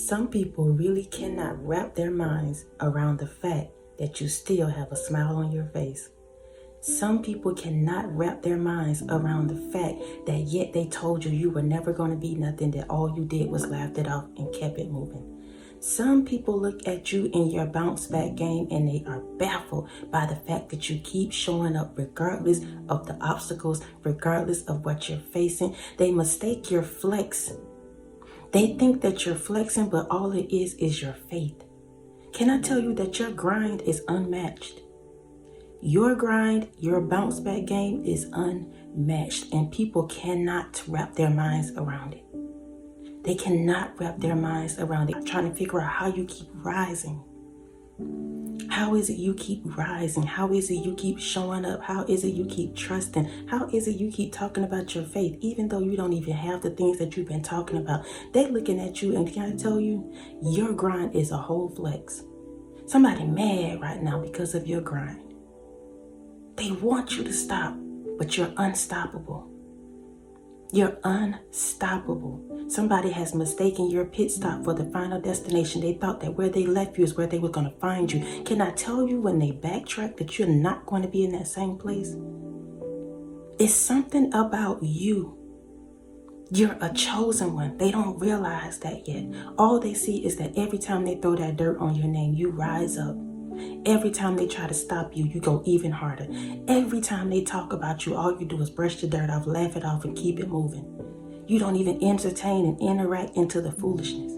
Some people really cannot wrap their minds around the fact that you still have a smile on your face. Some people cannot wrap their minds around the fact that yet they told you you were never going to be nothing, that all you did was laughed it off and kept it moving. Some people look at you in your bounce back game and they are baffled by the fact that you keep showing up regardless of the obstacles, regardless of what you're facing. They mistake your flex. They think that you're flexing, but all it is your faith. Can I tell you that your grind is unmatched? Your grind, your bounce back game is unmatched, and people cannot wrap their minds around it. They cannot wrap their minds around it. Trying to figure out how you keep rising. How is it you keep rising? How is it you keep showing up? How is it you keep trusting? How is it you keep talking about your faith, even though you don't even have the things that you've been talking about? They looking at you, and can I tell you, your grind is a whole flex. Somebody mad right now because of your grind. They want you to stop, but you're unstoppable. You're unstoppable. Somebody has mistaken your pit stop for the final destination. They thought that where they left you is where they were going to find you. Can I tell you, when they backtrack, that you're not going to be in that same place? It's something about you. You're a chosen one. They don't realize that yet. All they see is that every time they throw that dirt on your name, you rise up. Every time they try to stop you, you go even harder. Every time they talk about you, all you do is brush the dirt off, laugh it off, and keep it moving. You don't even entertain and interact into the foolishness.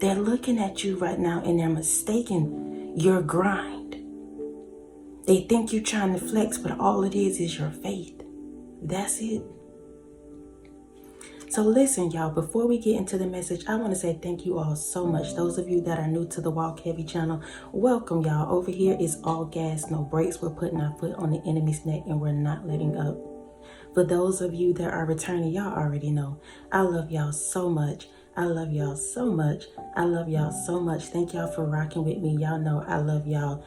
They're looking at you right now and they're mistaking your grind. They think you're trying to flex, but all it is your faith. That's it. So listen, y'all, before we get into the message, I want to say thank you all so much. Those of you that are new to the Walk Heavy channel, welcome, y'all. Over here is all gas, no brakes. We're putting our foot on the enemy's neck and we're not letting up. For those of you that are returning, y'all already know. I love y'all so much. I love y'all so much. I love y'all so much. Thank y'all for rocking with me. Y'all know I love y'all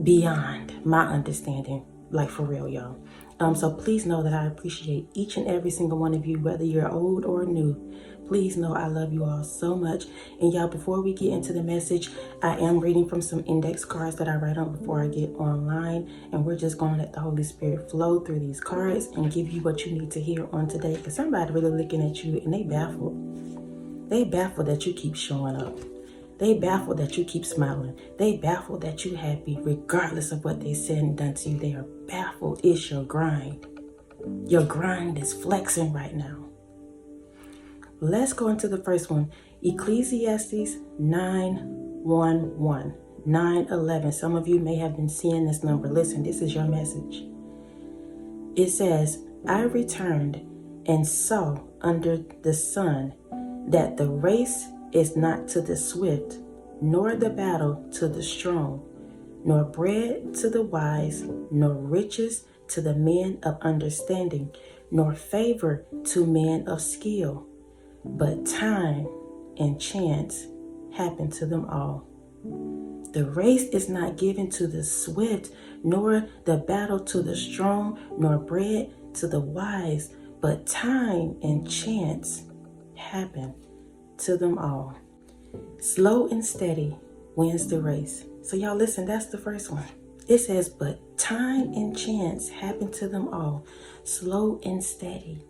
beyond my understanding. Like, for real, y'all. So please know that I appreciate each and every single one of you, whether you're old or new. Please know I love you all so much. And y'all, before we get into the message, I am reading from some index cards that I write on before I get online. And we're just going to let the Holy Spirit flow through these cards and give you what you need to hear on today. Because somebody really looking at you and they baffled. They baffled that you keep showing up. They baffled that you keep smiling. They baffled that you happy regardless of what they said and done to you. They are baffled. It's your grind. Your grind is flexing right now. Let's go into the first one. Ecclesiastes 9:11. 9:11. Some of you may have been seeing this number. Listen, this is your message. It says, I returned and saw under the sun that the race is not to the swift, nor the battle to the strong, nor bread to the wise, nor riches to the men of understanding, nor favor to men of skill, but time and chance happen to them all. The race is not given to the swift, nor the battle to the strong, nor bread to the wise, but time and chance happen to them all. Slow and steady wins the race. So y'all listen, that's the first one. It says, but time and chance happen to them all. Slow and steady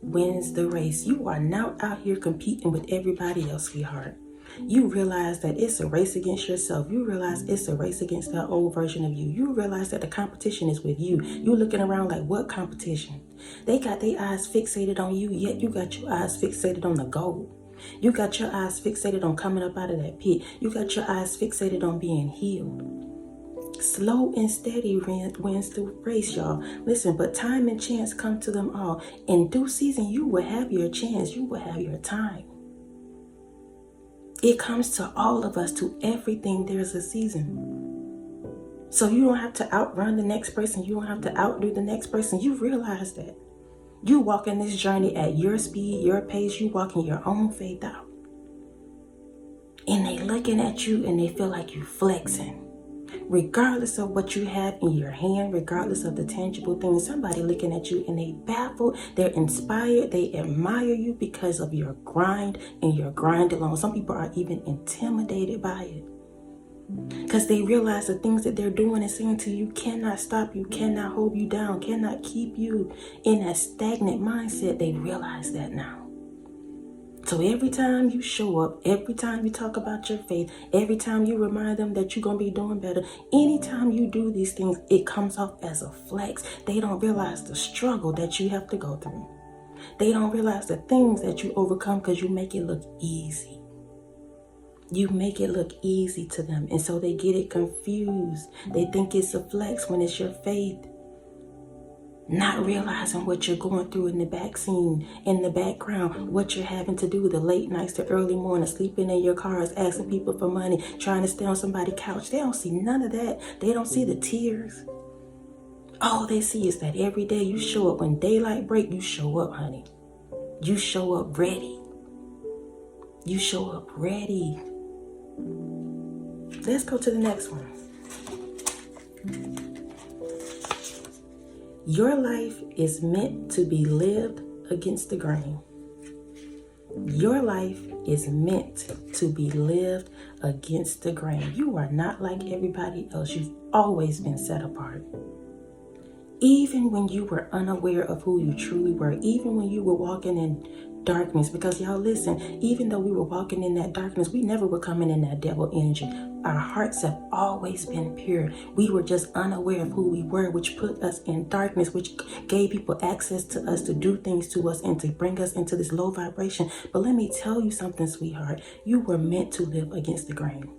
wins the race. You are not out here competing with everybody else, sweetheart. You realize that it's a race against yourself. You realize it's a race against that old version of you. You realize that the competition is with you. You're looking around like, what competition? They got their eyes fixated on you, yet you got your eyes fixated on the goal. You got your eyes fixated on coming up out of that pit. You got your eyes fixated on being healed. Slow and steady wins the race, y'all. Listen, but time and chance come to them all. In due season, you will have your chance. You will have your time. It comes to all of us. To everything, there's a season. So you don't have to outrun the next person. You don't have to outdo the next person. You realize that. You walking this journey at your speed, your pace. You walking your own faith out. And they looking at you and they feel like you flexing. Regardless of what you have in your hand, regardless of the tangible things, somebody looking at you and they baffled, they're inspired, they admire you because of your grind and your grind alone. Some people are even intimidated by it because they realize the things that they're doing and saying to you cannot stop you, cannot hold you down, cannot keep you in a stagnant mindset. They realize that now. So every time you show up, every time you talk about your faith, every time you remind them that you're going to be doing better, anytime you do these things, it comes off as a flex. They don't realize the struggle that you have to go through. They don't realize the things that you overcome because you make it look easy. You make it look easy to them. And so they get it confused. They think it's a flex when it's your faith. Not realizing what you're going through in the back scene, in the background, what you're having to do, the late nights, the early mornings, sleeping in your cars, asking people for money, trying to stay on somebody's couch. They don't see none of that. They don't see the tears. All they see is that every day you show up. When daylight break, you show up, honey. You show up ready. You show up ready. Let's go to the next one. Your life is meant to be lived against the grain. Your life is meant to be lived against the grain. You are not like everybody else. You've always been set apart. Even when you were unaware of who you truly were, even when you were walking in darkness, because y'all listen, even though we were walking in that darkness, we never were coming in that devil energy. Our hearts have always been pure. We were just unaware of who we were, which put us in darkness, which gave people access to us to do things to us and to bring us into this low vibration. But let me tell you something, sweetheart. You were meant to live against the grain.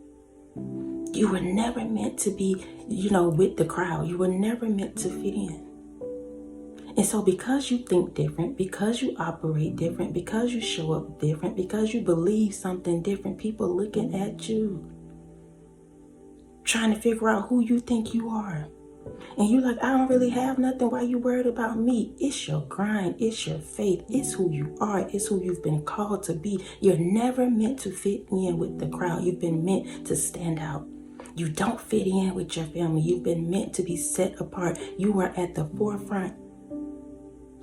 You were never meant to be, with the crowd. You were never meant to fit in. And so because you think different, because you operate different, because you show up different, because you believe something different, people looking at you, trying to figure out who you think you are. And you're like, I don't really have nothing. Why you worried about me? It's your grind. It's your faith. It's who you are. It's who you've been called to be. You're never meant to fit in with the crowd. You've been meant to stand out. You don't fit in with your family. You've been meant to be set apart. You are at the forefront.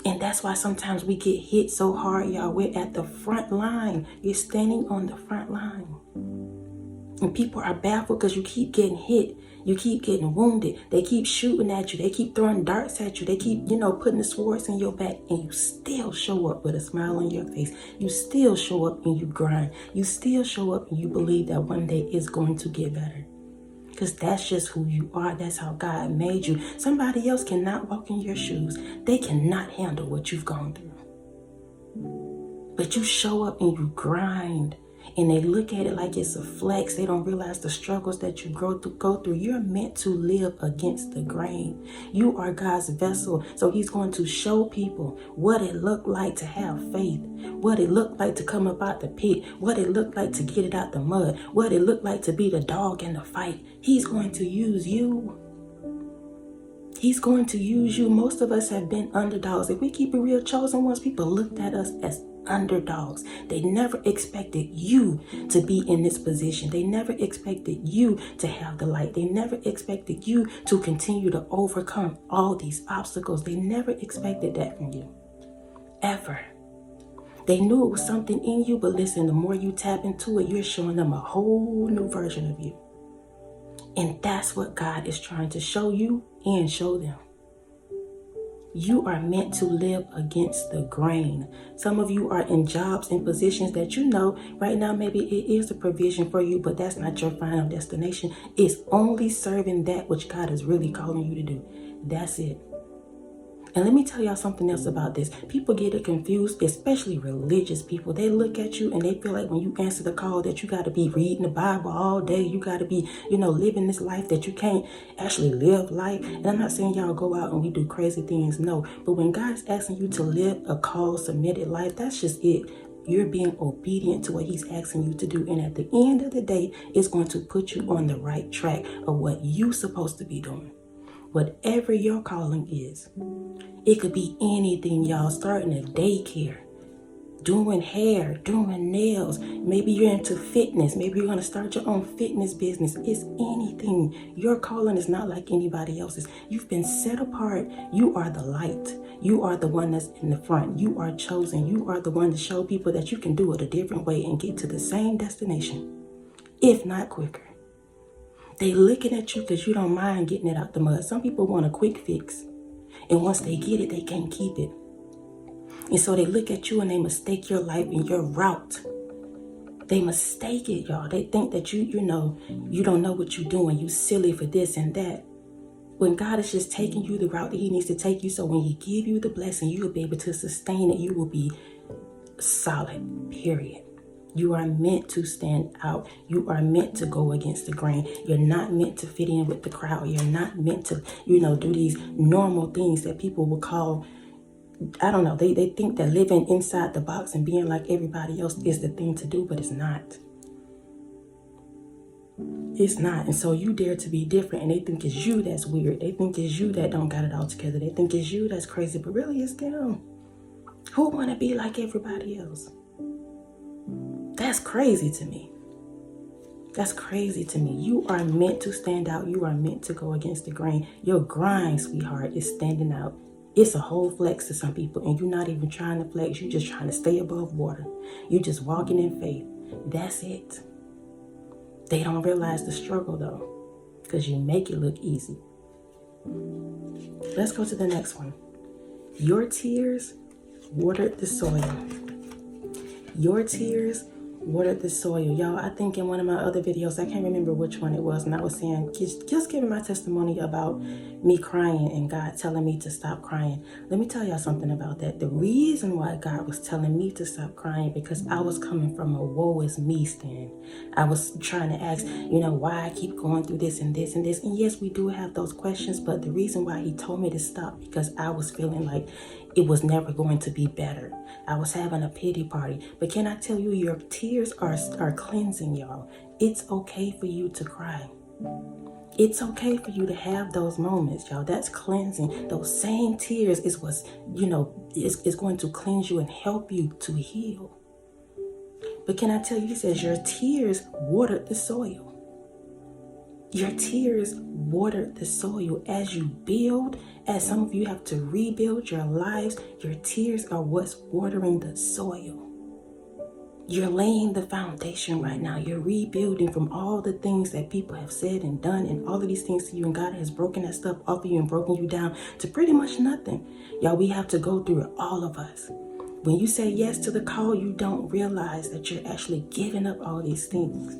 And that's why sometimes we get hit so hard, y'all. We're at the front line. You're standing on the front line. And people are baffled because you keep getting hit. You keep getting wounded. They keep shooting at you. They keep throwing darts at you. They keep, putting the swords in your back. And you still show up with a smile on your face. You still show up and you grind. You still show up and you believe that one day it's going to get better. Because that's just who you are. That's how God made you. Somebody else cannot walk in your shoes. They cannot handle what you've gone through. But you show up and you grind. And they look at it like it's a flex. They don't realize the struggles that you go through. You're meant to live against the grain. You are God's vessel. So he's going to show people what it looked like to have faith. What it looked like to come up out the pit. What it looked like to get it out the mud. What it looked like to be the dog in the fight. He's going to use you. He's going to use you. Most of us have been underdogs. If we keep it real, chosen ones, people looked at us as underdogs. They never expected you to be in this position. They never expected you to have the light. They never expected you to continue to overcome all these obstacles. They never expected that from you. Ever. They knew it was something in you, but listen, the more you tap into it, you're showing them a whole new version of you. And that's what God is trying to show you and show them. You are meant to live against the grain. Some of you are in jobs and positions that right now maybe it is a provision for you, but that's not your final destination. It's only serving that which God is really calling you to do. That's it. And let me tell y'all something else about this. People get it confused, especially religious people. They look at you and they feel like when you answer the call that you got to be reading the Bible all day. You got to be, living this life that you can't actually live life. And I'm not saying y'all go out and we do crazy things. No. But when God's asking you to live a call, submitted life, that's just it. You're being obedient to what he's asking you to do. And at the end of the day, it's going to put you on the right track of what you're supposed to be doing. Whatever your calling is. It could be anything, y'all. Starting a daycare, doing hair, doing nails. Maybe you're into fitness. Maybe you're going to start your own fitness business. It's anything. Your calling is not like anybody else's. You've been set apart. You are the light. You are the one that's in the front. You are chosen. You are the one to show people that you can do it a different way and get to the same destination, if not quicker. They looking at you because you don't mind getting it out the mud. Some people want a quick fix. And once they get it, they can't keep it. And so they look at you and they mistake your life and your route. They mistake it, y'all. They think that you don't know what you're doing. You silly for this and that. When God is just taking you the route that he needs to take you, so when he give you the blessing, you will be able to sustain it. You will be solid, period. You are meant to stand out. You are meant to go against the grain. You're not meant to fit in with the crowd. You're not meant to, do these normal things that people will call, I don't know. They think that living inside the box and being like everybody else is the thing to do, but it's not. It's not. And so you dare to be different, and they think it's you that's weird. They think it's you that don't got it all together. They think it's you that's crazy, but really it's them. Who want to be like everybody else? That's crazy to me. That's crazy to me. You are meant to stand out. You are meant to go against the grain. Your grind, sweetheart, is standing out. It's a whole flex to some people, and you're not even trying to flex. You're just trying to stay above water. You're just walking in faith. That's it. They don't realize the struggle, though, because you make it look easy. Let's go to the next one. Your tears watered the soil. Your tears watered the soil. Y'all, I think in one of my other videos, I can't remember which one it was, and I was saying, just giving my testimony about me crying and God telling me to stop crying. Let me tell y'all something about that. The reason why God was telling me to stop crying, because I was coming from a woe is me stand. I was trying to ask, why I keep going through this and this and this. And yes, we do have those questions, but the reason why he told me to stop, because I was feeling like it was never going to be better. I was having a pity party. But can I tell you, your tears are cleansing, y'all. It's okay for you to cry. It's okay for you to have those moments, y'all. That's cleansing. Those same tears is what's, is going to cleanse you and help you to heal. But can I tell you, he says your tears watered the soil. Your tears watered the soil. As you build, as some of you have to rebuild your lives, your tears are what's watering the soil. You're laying the foundation right now. You're rebuilding from all the things that people have said and done and all of these things to you. And God has broken that stuff off of you and broken you down to pretty much nothing. Y'all, we have to go through it, all of us. When you say yes to the call, you don't realize that you're actually giving up all these things.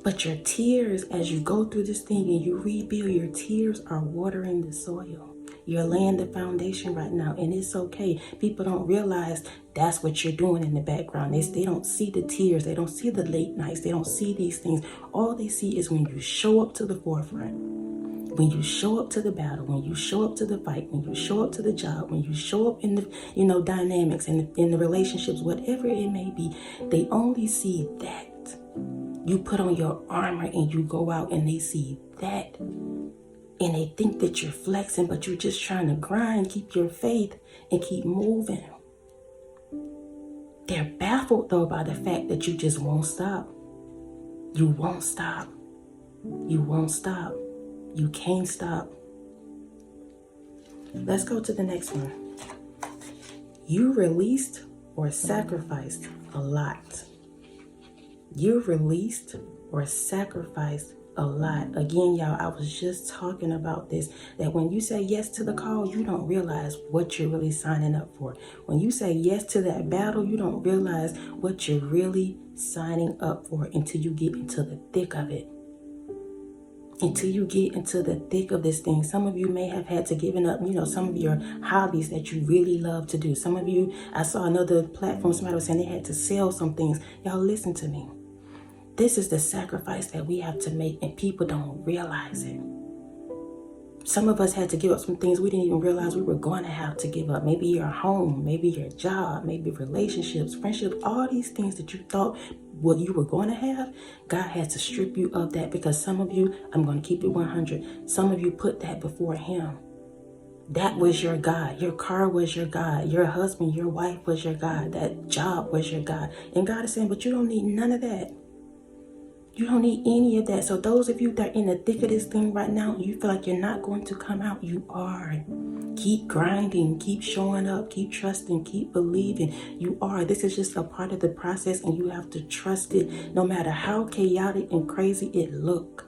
But your tears, as you go through this thing and you rebuild, your tears are watering the soil. You're laying the foundation right now, and it's okay. People don't realize that's what you're doing in the background. They don't see the tears. They don't see the late nights. They don't see these things. All they see is when you show up to the forefront, when you show up to the battle, when you show up to the fight, when you show up to the job, when you show up in the, dynamics and in the relationships, whatever it may be, they only see that. You put on your armor and you go out and they see that. And they think that you're flexing, but you're just trying to grind, keep your faith, and keep moving. They're baffled, though, by the fact that you just won't stop. You won't stop. You won't stop. You can't stop. Let's go to the next one. You released or sacrificed a lot. You released or sacrificed a lot. Again, y'all, I was just talking about this, that when you say yes to the call, you don't realize what you're really signing up for. When you say yes to that battle, you don't realize what you're really signing up for until you get into the thick of it. Until you get into the thick of this thing. Some of you may have had to give up, some of your hobbies that you really love to do. Some of you, I saw another platform, somebody was saying they had to sell some things. Y'all listen to me. This is the sacrifice that we have to make, and people don't realize it. Some of us had to give up some things we didn't even realize we were going to have to give up. Maybe your home, maybe your job, maybe relationships, friendships, all these things that you thought what you were going to have. God had to strip you of that, because some of you, I'm going to keep it 100. Some of you put that before him. That was your God. Your car was your God. Your husband, your wife was your God. That job was your God. And God is saying, but you don't need none of that. You don't need any of that. So those of you that are in the thick of this thing right now, you feel like you're not going to come out, you are. Keep grinding, keep showing up, keep trusting, keep believing. You are. This is just a part of the process, and you have to trust it no matter how chaotic and crazy it look.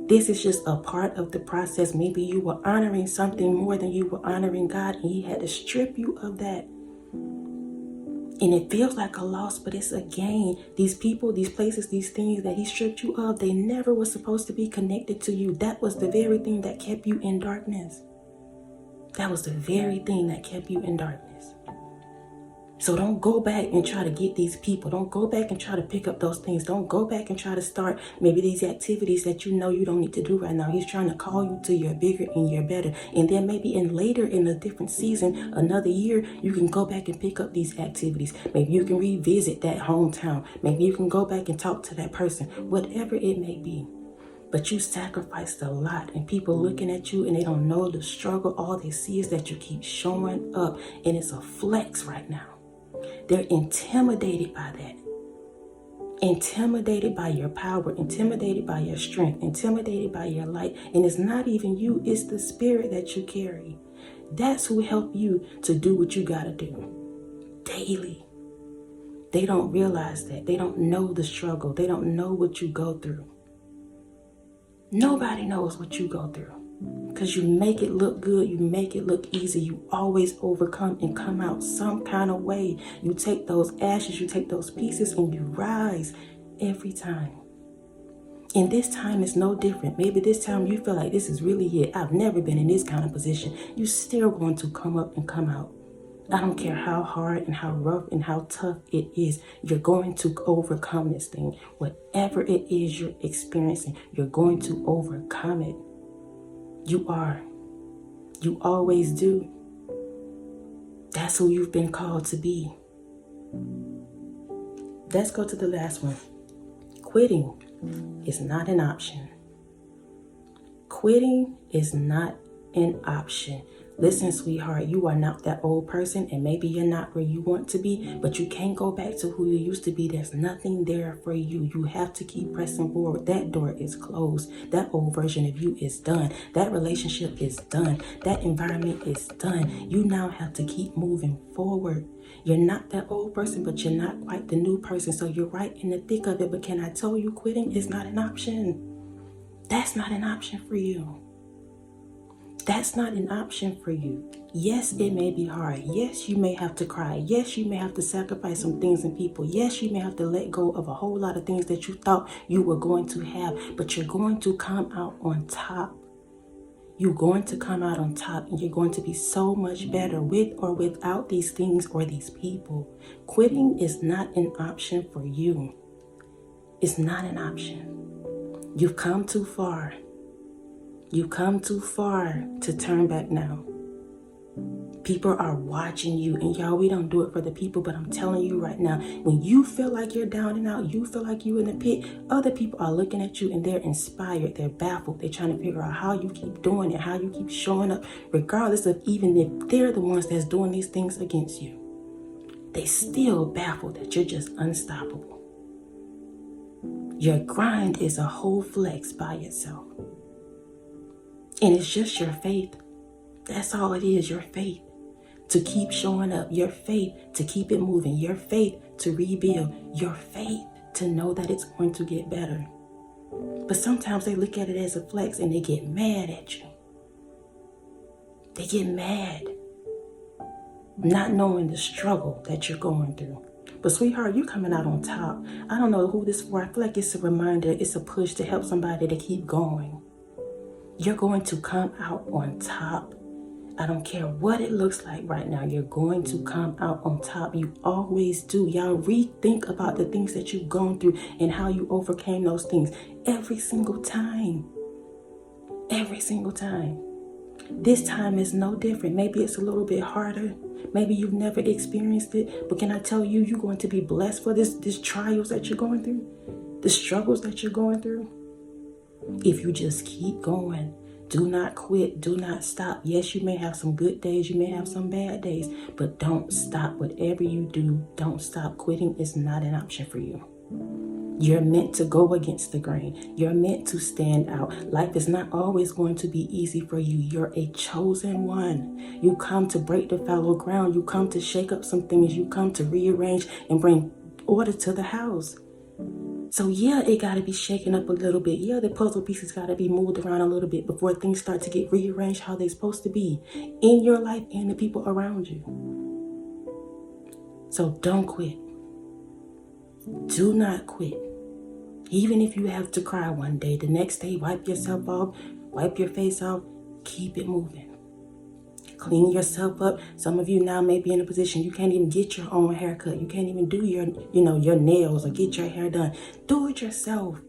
This is just a part of the process. Maybe you were honoring something more than you were honoring God, and He had to strip you of that. And it feels like a loss, but it's a gain. These people, these places, these things that He stripped you of, they never were supposed to be connected to you. That was the very thing that kept you in darkness. That was the very thing that kept you in darkness. So don't go back and try to get these people. Don't go back and try to pick up those things. Don't go back and try to start maybe these activities that you know you don't need to do right now. He's trying to call you to your bigger and your better. And then maybe later in a different season, another year, you can go back and pick up these activities. Maybe you can revisit that hometown. Maybe you can go back and talk to that person, whatever it may be. But you sacrificed a lot, and people looking at you and they don't know the struggle. All they see is that you keep showing up, and it's a flex right now. They're intimidated by that. Intimidated by your power, intimidated by your strength, intimidated by your light. And it's not even you, it's the spirit that you carry. That's who help you to do what you gotta do daily. They don't realize that. They don't know the struggle. They don't know what you go through. Nobody knows what you go through. Because you make it look good, you make it look easy, you always overcome and come out some kind of way. You take those ashes, you take those pieces, and you rise every time. And this time is no different. Maybe this time you feel like this is really it. I've never been in this kind of position. You're still going to come up and come out. I don't care how hard and how rough and how tough it is. You're going to overcome this thing. Whatever it is you're experiencing, you're going to overcome it. You are. You always do. That's who you've been called to be. Let's go to the last one. Quitting is not an option. Quitting is not an option. Listen, sweetheart, you are not that old person, and maybe you're not where you want to be, but you can't go back to who you used to be. There's nothing there for you. You have to keep pressing forward. That door is closed. That old version of you is done. That relationship is done. That environment is done. You now have to keep moving forward. You're not that old person, but you're not quite the new person. So you're right in the thick of it. But can I tell you, quitting is not an option. That's not an option for you. That's not an option for you. Yes, it may be hard. Yes, you may have to cry. Yes, you may have to sacrifice some things and people. Yes, you may have to let go of a whole lot of things that you thought you were going to have, but you're going to come out on top. You're going to come out on top, and you're going to be so much better with or without these things or these people. Quitting is not an option for you. It's not an option. You've come too far. You've come too far to turn back now. People are watching you, and y'all, we don't do it for the people, but I'm telling you right now, when you feel like you're down and out, you feel like you're in the pit, other people are looking at you and they're inspired, they're baffled, they're trying to figure out how you keep doing it, how you keep showing up, regardless of even if they're the ones that's doing these things against you. They still baffled that you're just unstoppable. Your grind is a whole flex by itself. And it's just your faith. That's all it is, your faith to keep showing up, your faith to keep it moving, your faith to rebuild, your faith to know that it's going to get better. But sometimes they look at it as a flex and they get mad at you. They get mad, not knowing the struggle that you're going through. But sweetheart, you're coming out on top. I don't know who this is for. I feel like it's a reminder, it's a push to help somebody to keep going. You're going to come out on top. I don't care what it looks like right now. You're going to come out on top. You always do. Y'all rethink about the things that you've gone through and how you overcame those things every single time. Every single time. This time is no different. Maybe it's a little bit harder. Maybe you've never experienced it. But can I tell you, you're going to be blessed for this trials that you're going through, the struggles that you're going through. If you just keep going, Do not quit. Do not stop. Yes, you may have some good days. You may have some bad days, but don't stop. Whatever you do, don't stop. Quitting is not an option for you. You're meant to go against the grain. You're meant to stand out. Life is not always going to be easy for you. You're a chosen one. You come to break the fallow ground. You come to shake up some things. You come to rearrange and bring order to the house. So yeah, it got to be shaken up a little bit. Yeah, the puzzle pieces got to be moved around a little bit before things start to get rearranged how they're supposed to be in your life and the people around you. So don't quit. Do not quit. Even if you have to cry one day, the next day, wipe yourself off, wipe your face off, keep it moving. Clean yourself up. Some of you now may be in a position you can't even get your own haircut. You can't even do your nails or get your hair done. Do it yourself.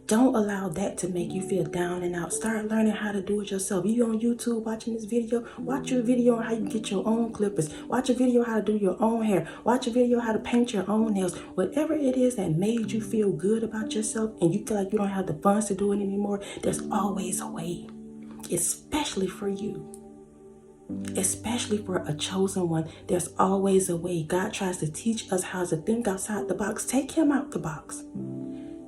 Don't allow that to make you feel down and out. Start learning how to do it yourself. You on YouTube watching this video, watch your video on how you get your own clippers. Watch a video how to do your own hair. Watch a video how to paint your own nails. Whatever it is that made you feel good about yourself and you feel like you don't have the funds to do it anymore, there's always a way, especially for you. Especially for a chosen one, there's always a way. God tries to teach us how to think outside the box. Take him out the box.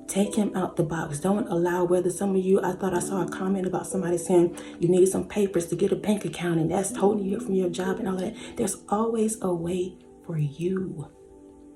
Take him out the box. Don't allow whether some of you, I thought I saw a comment about somebody saying you needed some papers to get a bank account and that's holding you up from your job and all that. There's always a way for you.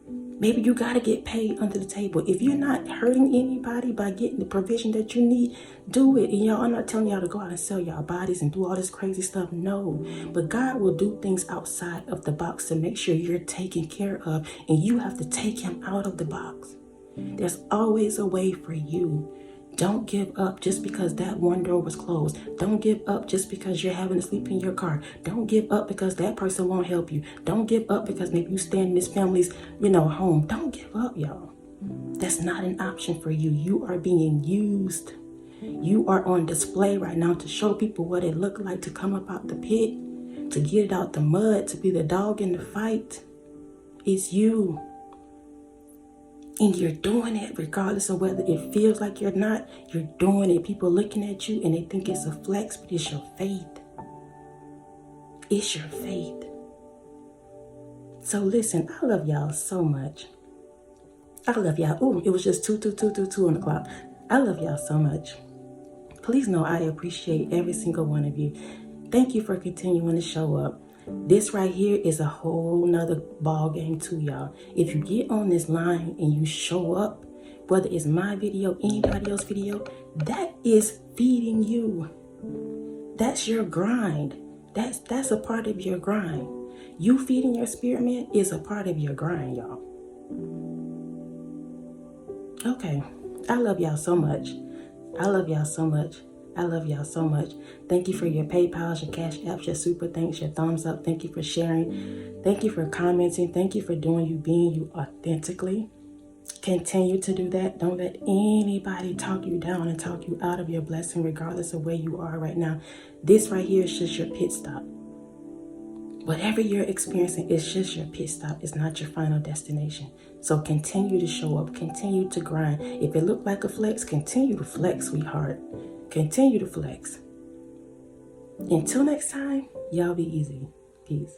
Maybe you got to get paid under the table. If you're not hurting anybody by getting the provision that you need, do it. And y'all, I'm not telling y'all to go out and sell y'all bodies and do all this crazy stuff. No. But God will do things outside of the box to make sure you're taken care of. And you have to take him out of the box. There's always a way for you. Don't give up just because that one door was closed. Don't give up just because you're having to sleep in your car. Don't give up because that person won't help you. Don't give up because maybe you stay in this family's, home. Don't give up, y'all. That's not an option for you. You are being used. You are on display right now to show people what it looked like to come up out the pit, to get it out the mud, to be the dog in the fight. It's you. And you're doing it regardless of whether it feels like you're not. You're doing it. People looking at you and they think it's a flex, but it's your faith. It's your faith. So listen, I love y'all so much. I love y'all. Ooh, it was just 2 on the clock. I love y'all so much. Please know I appreciate every single one of you. Thank you for continuing to show up. This right here is a whole nother ball game too, y'all. If you get on this line and you show up, whether it's my video, anybody else's video, that is feeding you. That's your grind. That's a part of your grind. You feeding your spirit man is a part of your grind, y'all. Okay. I love y'all so much. I love y'all so much. I love y'all so much. Thank you for your PayPals, your Cash Apps, your super thanks, your thumbs up. Thank you for sharing. Thank you for commenting. Thank you for doing you, being you authentically. Continue to do that. Don't let anybody talk you down and talk you out of your blessing, regardless of where you are right now. This right here is just your pit stop. Whatever you're experiencing is just your pit stop. It's not your final destination. So continue to show up. Continue to grind. If it looked like a flex, continue to flex, sweetheart. Continue to flex. Until next time, y'all be easy. Peace.